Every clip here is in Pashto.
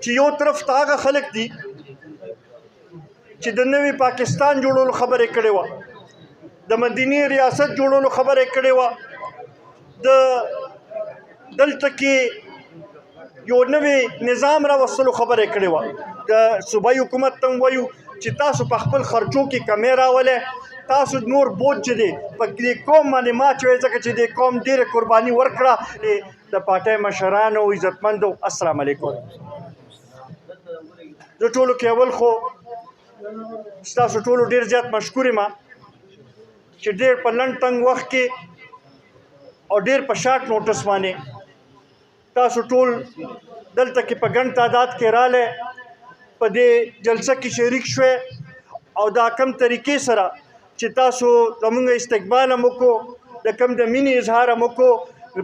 چې یو طرف ته هغه خلک دي چې د نوي پاکستان جوړولو خبرې کړې وه، د مدینی ریاست جوړولو خبرې کړې وه، دلته کې یو نوی نظام راوستلو خبرې کړې وه. د صوبایي حکومت ته وایو چې تاسو په خپل خرچو کې کمې راولئ، تاسو نور بوج چې دی په دې قوم باندې ما چوئ، ځکه چې دې قوم ډېره قرباني ورکړه. د پارټۍ مشرانو، عزتمندو، السلام علیکم. زه ټولو کې اول خو ستاسو ټولو ډېر زیات مشکور یم چې ډېر په لنډ تنګ وخت کې او ډېر په شارټ نوټس باندې تاسو ټول دلته کې په ګڼ تعداد کې رالی، په دې جلسه کې شریک شوئ او دا کم طریقې سره چې تاسو زموږ استقبال هم وکړو، د کم د مینې اظهار هم وکړو،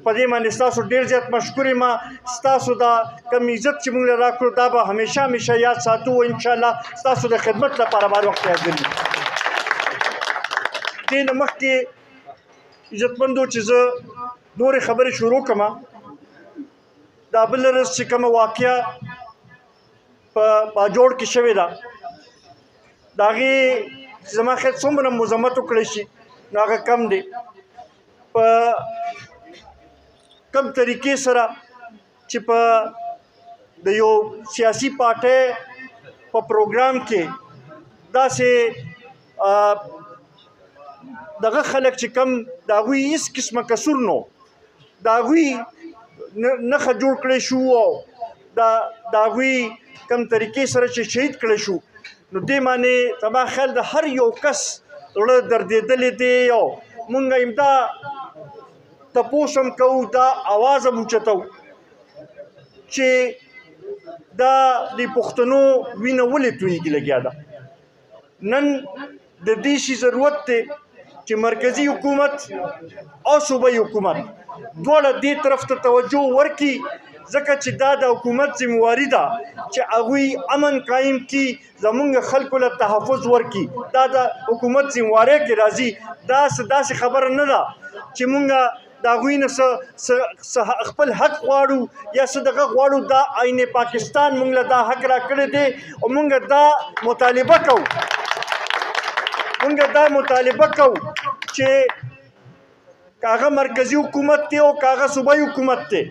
په دې باندې ستاسو ډېر زیات مشکور یم. ستاسو دا کم عزت چې موږ له راکړو دا به همیشه همیشه یاد ساتو او انشاءالله ستاسو د خدمت لپاره به هر وخت حاضر یو. دې نه مخکې عزتمندو چې زه نورې خبرې شروع کړم، دا بله ورځ چې کومه واقعه په باجوړ کې شوې ده د هغې زما خیال څومره مذمت وکړی شي نو هغه کم دی. په کم طریقې سره چې په د یو سیاسي پارټۍ په پروګرام کې داسې دغه خلک چې کم د هغوی هېڅ قسمه قصور نو د هغوی نښه جوړ کړی شو او د هغوی کم طریقې سره چې شهید کړی شو، نو دې باندې زما خیال د هر یو کس زړه دردېدلی دی او موږ همدا تپوس هم کوو، دا اواز هم اوچتوو چې دا د پښتنو وینه ولې تویېږي لګیا ده. نن د دې شي ضرورت دی چې مرکزي حکومت او صوبایي حکومت دواړه دې طرف ته توجه ورکړي، ځکه چې دا د حکومت ذمہواري ده چې هغوی امن قایم کړي، زموږ خلکو له تحفظ ورکړي. دا د حکومت ذمہوارۍ کې راځي. دا داسې خبره نه ده چې موږ د هغوی نه خپل حق غواړو یا څه دغه غواړو. دا آئین پاکستان موږ له دا حق راکړی دی او موږ دا مطالبه کوو چې که هغه مرکزي حکومت دی او که هغه صوبایي حکومت دی،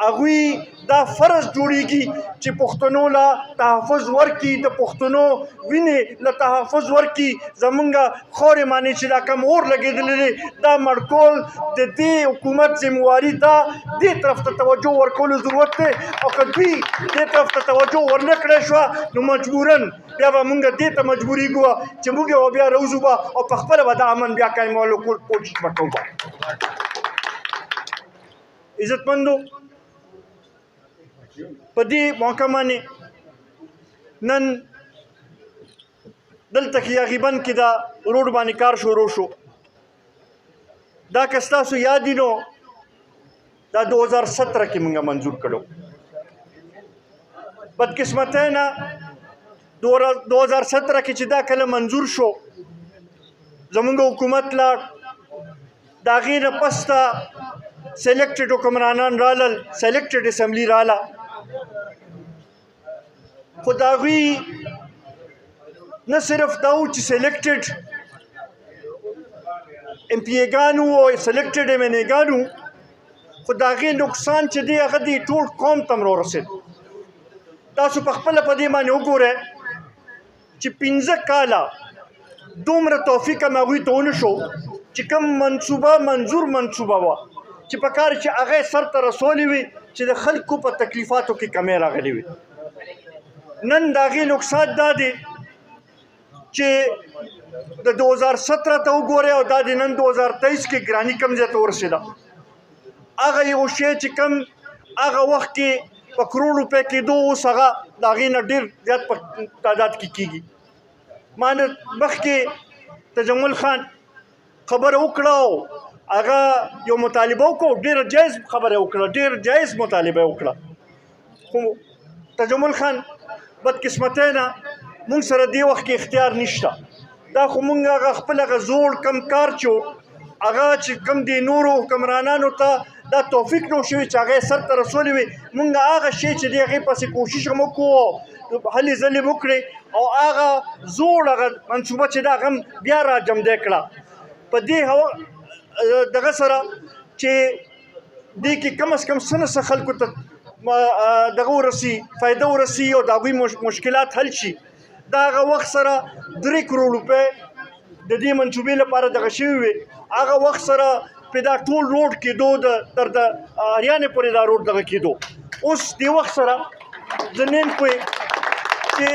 هغوی دا فرض جوړیږي چې پښتنو له تحفظ ورکړي، د پښتنو وینې له تحفظ ورکړي. زمونږ خاورې باندې چې دا کم اور لګېدلی دی دا مړکول د دې حکومت ذمہواري ده. دې طرف ته توجه ورکولو ضرورت دی او که دوی دې طرف ته توجه ورنه کړی شوه نو مجبوراً بیا به موږ دې ته مجبورېږو چې موږ به بیا روزو به او په خپله به د امن بیا قایمولو کوشش به کوو. عزتمندو، په دې موقع باندې نن دلته کې یاغیبن کې دا روډ باندې کار شروع شو. دا که ستاسو یاد وي نو دا 2017 کې موږ منظور کړو. بدقسمتۍ نه 2017 کې چې دا کله منظور شو زموږ حکومت لاړ، د هغې نه پس ته سلیکټډ حکمرانان رالل، سلیکټډ اسمبلي راله، خو د هغوی نه صرف دا و چې سلیکټډ ایم پی ایګان وو او سلیکټډ ایم این ایګان وو، خو د هغې نقصان چې دی هغه د ټول قوم ته هم راورسېد. تاسو په خپله په دې باندې وګورئ چې 15 کاله دومره توفیق هم هغوی ته ونه شو چې کوم منظور منصوبه وه چې په کار چې هغه سر ته رسولې وي چې د خلکو په تکلیفاتو کې کمی راغلی وي. نن د هغې نقصان دا دی چې د 2017 ته وګورئ او دا د نن 2023 کې ګراني کم ځای ته ورسېده. هغه یو شی چې کم هغه وخت کې په کروڑ روپۍ کېدو اوس هغه د هغې نه ډېر زیات په تعداد کې کېږي. ما نه مخکې تجمل خان خبره وکړه او هغه یو مطالبه وکړو، ډېره جایز خبره وکړه، ډېر جایز مطالبه وکړه، خو تجمل خان بدقسمتۍ نه موږ سره دې وخت کې اختیار نشته. دا خو موږ هغه خپل هغه زوړ کم کار چې هغه چې کم دې نورو حکمرانانو ته دا توفیق نو شوي چې هغه سر ته رسولی وي مونږ هغه شی چې دی هغې پسې کوشش هم وکړو هلې ځلې وکړې او هغه زوړ هغه منصوبه چې ده هغه هم بیا را جمدی کړه په دې دغه سره چې دې کې کم از کم څه نه څه خلکو ته دغه ورسي فایده ورسي او د هغوی مشکلات حل شي دا هغه وخت سره 3 کروڑ روپۍ د دې منصوبې لپاره دغه شوي وي هغه وخت سره په دا ټول روډ کېدو تر د اریانې پورې دا روډ دغه کېدو اوس دې وخت سره زه نیم پوهې چې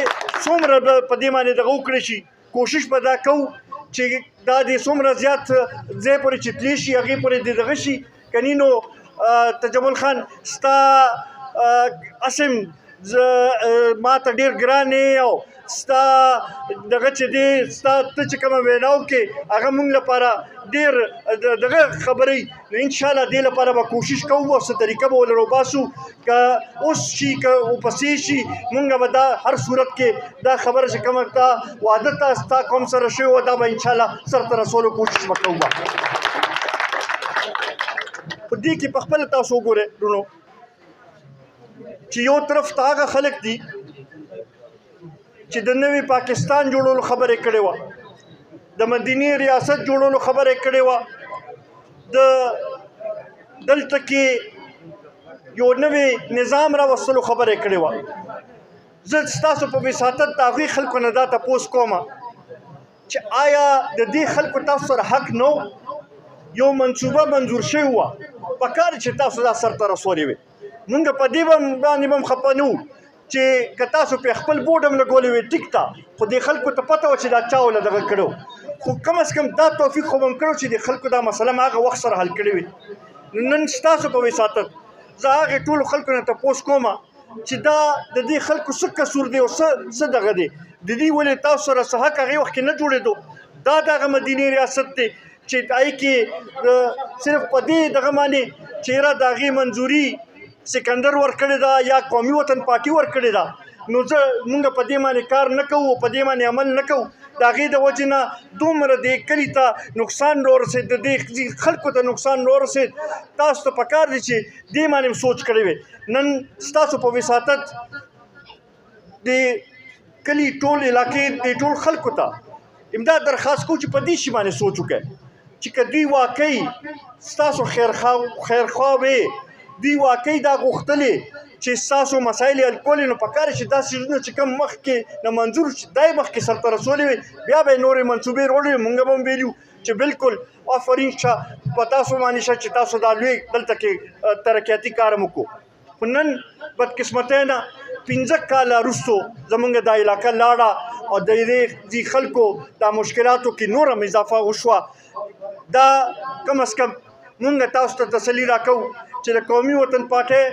څومره به په دې باندې دغه وکړی شي کوشش به دا کوو چې دا دې څومره زیات ځای پورې چې تللی شي هغې پورې دې دغه شي کنی نو تجمل خان ستا اسم ما ته ډېر ګران او ستا دغه چې دی ستا ته چې کومه وینا وکړې هغه موږ لپاره ډېر دغه خبرې نو انشاءالله دې لپاره به کوشش کوو او څه طریقه به ولر وباسو که اوس شي که ورپسې شي موږ به دا هر صورت کې دا خبره چې کومه تا واده ته ستا قوم سره شوې وه دا به انشاءالله سرته رسولو کوشش به کوو په دې کې په خپله تاسو وګورئ ورونو چې یو طرف ته هغه خلک دي چې د نوي پاکستان جوړولو خبرې کړې وه د مدینی ریاست جوړولو خبرې کړې وه دلته کې یو نوی نظام راوستلو خبرې کړې وه زه ستاسو په وساطت د هغوی خلکو نه دا تپوس کوم چې آیا د دې خلکو تاسو سره حق نه یو منصوبه منظور شوې وه پکار چې تاسو دا سرته رسولې وې موږ په دې باندې هم خفه نه وو چې که تاسو په خپل بورډ هم لګولی وې ټیک ته خو دې خلکو ته پته وه چې دا چا وله دغه کړو خو کم از کم دا توفیق خو به هم کړو چې د خلکو دا مسله م هغه وخت سره حل کړې وي نن ستاسو په وساطت زه هغې ټولو خلکو نه تپوس کوم چې دا د دې خلکو څه قصور دی او څه دغه دی د دې ولې تاسو سره څه حق هغې وخت کې نه جوړېدو دا دغه مدینې ریاست دی چې هغې کې صرف په دې دغه باندې چې یاره د هغې منظوري سکندر ورکړې ده یا قومي وطن پارټي ورکړې ده نو موږ په دې باندې کار نه کوو په دې باندې عمل نه کوو د هغې د وجې نه دومره دې کلي ته نقصان راورسېد د دې خلکو ته نقصان راورسېد تاسو ته پکار دی چې دې باندې سوچ کړی وي نن ستاسو په وساطت د کلي ټول علاقې د ټول خلکو ته امداد درخواست کوو چې په دې شي باندې سوچ وکړئ چې که دوی واقعي ستاسو خیرخوا وې دوی واقعي دا غوښتلې چې ستاسو مسایل حل کولې نو پکار چې دا څیزونه چې کوم مخکې نه منظور دا یې مخکې سرته رسولې وي بیا به یې نورې منصوبې راوړې وي موږ به هم ویلي چې بالکل آفرین شه په تاسو باندې شه چې تاسو دا لوی دلته کې ترقیاتي کار هم وکړو خو نن بدقسمتۍ نه 15 کاله وروستو زموږ دا علاقه لاړه او د دې خلکو دا مشکلاتو کې نور هم اضافه وشوه دا کم از کم موږ تاسو ته تسلي راکوو چې د قومي وطن پارټۍ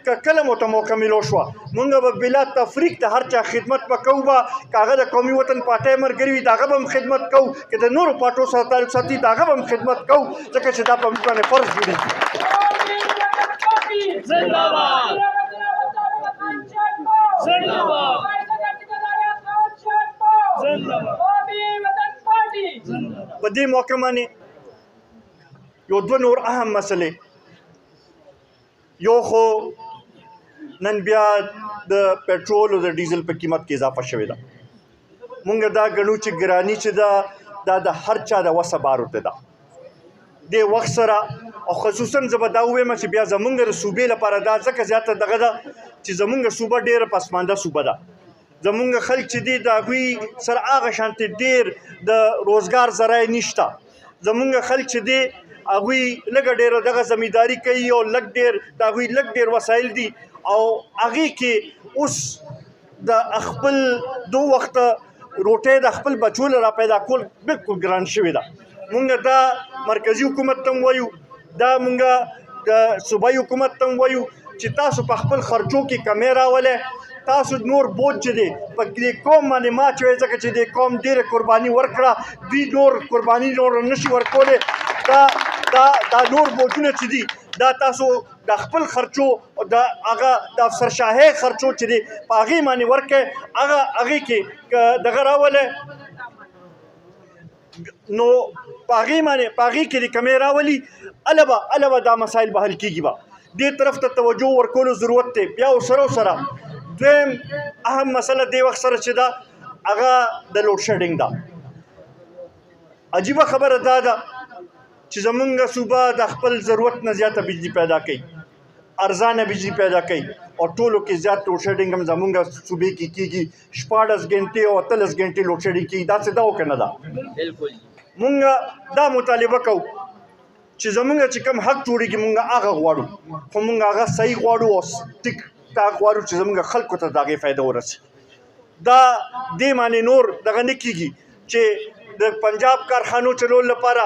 که کله مو ته موقع میلو شوه موږ به بلا تفریق د هر چا خدمت به کوو به که هغه د قومي وطن پارټۍ ملګري وي د هغه به هم خدمت کوو که د نورو پارټو سره تعلق ساتي د هغه به هم خدمت کوو ځکه چې دا په موږ باندې فرض جوړېږي په دې موقع باندې یو دوه نور اهم مسلې یو خو نن بیا د پټرول او د ډیزل په قیمت کې اضافه شوې ده مونږ دا ګڼو چې ګراني چې ده دا د هر چا د وسه بار ورته ده دې وخت سره او خصوصا زه به دا ووایم چې بیا زمونږ د صوبې لپاره دا ځکه زیاته دغه ده چې زمونږ صوبه ډېره پسمانده صوبه ده زمونږ خلک چې دي د هغوی سره هغه شانتې ډېر د روزګار ذرایع نشته زمونږ خلک چې دي هغوی لږه ډېره دغه زمینداري کوي او لږ ډېر د هغوی لږ ډېر وسایل دي او هغې کې اوس د خپل دو وخته روټۍ د خپل بچو له را پیدا کول بالکل ګران شوې ده مونږ دا مرکزي حکومت ته هم وایو دا مونږ د صوبایي حکومت ته هم وایو چې تاسو په خپل خرچو کې کمی راولئ تاسو نور بوج چې دی په دې قوم باندې ما چوئ ځکه چې دې قوم ډېره قرباني ورکړه دوی نور قرباني نور نشي ورکولی دا نور بوجونه چې دي دا تاسو د خپل خرچو د هغه د افسرشاهۍ خرچو چې دی په هغې باندې ورکړئ هغې کې که دغه راولئ نو پاغي کې د کمې راولي البه دا مسایل به حل کېږي به دې طرف ته توجه ورکولو ضرورت دی. بیا سره دویم اهم مسله دې وخت سره چې ده هغه د لوډ شیډینګ ده. عجیبه خبره دا ده چې زمونږ صوبه د خپل ضرورت نه زیاته بجلی پیدا کوي، ارزانه بجلی پیدا کوي او ټولو کې زیات لوډ شیډینګ هم زمونږ صوبې کې کېږي 14 غنټې او 13 غنټې لوډ شیډینګ کېږي. داسې ده او که نه ده؟ بالکل. مونږ دا مطالبه کوو چې زمونږ چې کوم حق جوړېږي مونږ هغه غواړو، خو مونږ هغه صحیح غواړو او ټیک ټاک غواړو چې زمونږ خلکو ته د هغې فایده ورسي. دا دې معنې نور دغه نه کېږي چې د پنجاب کارخانو چلول لپاره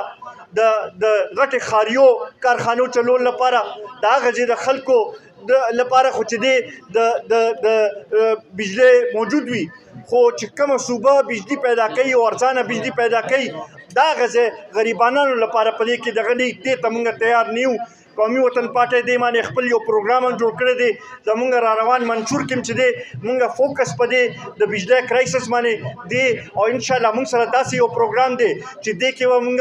د غټې خاریو کارخانو چلول لپاره د هغه ځای د خلکو لپاره خو چې دی د بجلی موجود وي، خو چې کومه صوبه بجلی پیدا کوي او ارزانه بجلی پیدا کوي دا هغه ځای غریبانانو لپاره په دې کې دغه نه دې ته موږ تیار نه یو. قومي وطن پارټۍ دې باندې خپل یو پروګرام هم جوړ کړی دی. زمونږ را روان منشور کې چې دی مونږ فوکس په دې د بجلی کرایسس باندې دی او انشاءالله مونږ سره داسې یو پروګرام دی چې دې کې به مونږ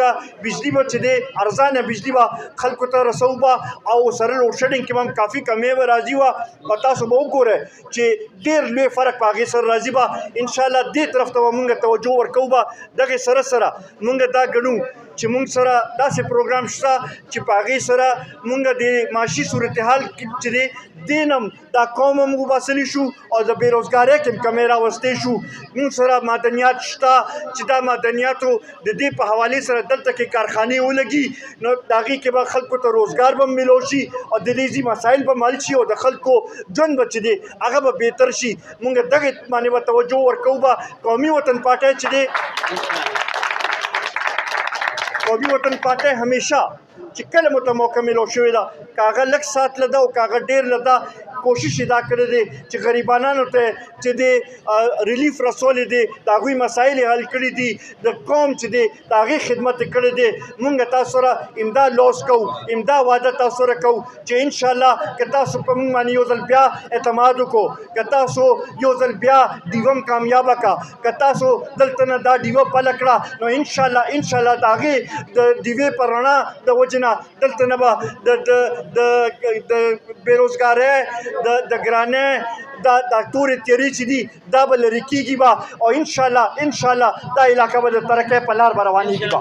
بجلی به چې دی ارزانه بجلی به خلکو ته رسو به او سره لوډ شیډینګ کې به هم کافي کمې به راځي وه او تاسو به وګورئ چې ډېر لوی فرق په هغې سره راځي به. انشاءالله دې طرف ته به مونږ توجه ورکوو به. دغې سره مونږ دا ګڼو چې مونږ سره داسې پروګرام شته چې په هغې سره مونږ د معاشي صورتحال چې دی دې نه هم دا قوم هم وباسلی شو او د بېروزګارۍ کې هم کمې راوستی شو. مونږ سره معدنیات شته چې دا معدنیاتو د دې په حوالې سره دلته کې کارخانې ولګي نو د هغې کې به خلکو ته روزګار به میلو شي او د دې مسایل به حل شي او د خلکو ژوند به چې دی هغه به بهتر شي. مونږ دغې باندې به توجه ورکوو به. قومي وطن پارټۍ چې دی قومي وطن پارټۍ همیشه چې کله مو ته موقع میلو شوې ده که هغه لږ ساعت له ده او که هغه ډېر له ده کوشش یې دا کړی دی چې غریبانانو ته چې دی ریلیف رسولی دی د هغوی مسایل یې حل کړي دي د قوم چې دی د هغې خدمت یې کړی دی. مونږ تاسو سره امدا لوس کوو امدا واده تاسو سره کوو چې انشاءالله که تاسو په مونږ باندې یو ځل بیا اعتماد وکړو، که تاسو یو ځل بیا ډیوه هم کامیابه کړه، که تاسو دلته نه دا ډیوه بله کړه نو انشاءالله د هغې د ډیوې په رڼا د وجې نه دلته نه به د بېروزګارۍ د ګرانۍ دا تورې تیرې چې دي دا به لرې کېږي به او انشاءالله دا علاقه به د ترقۍ په لار به روانېږي به.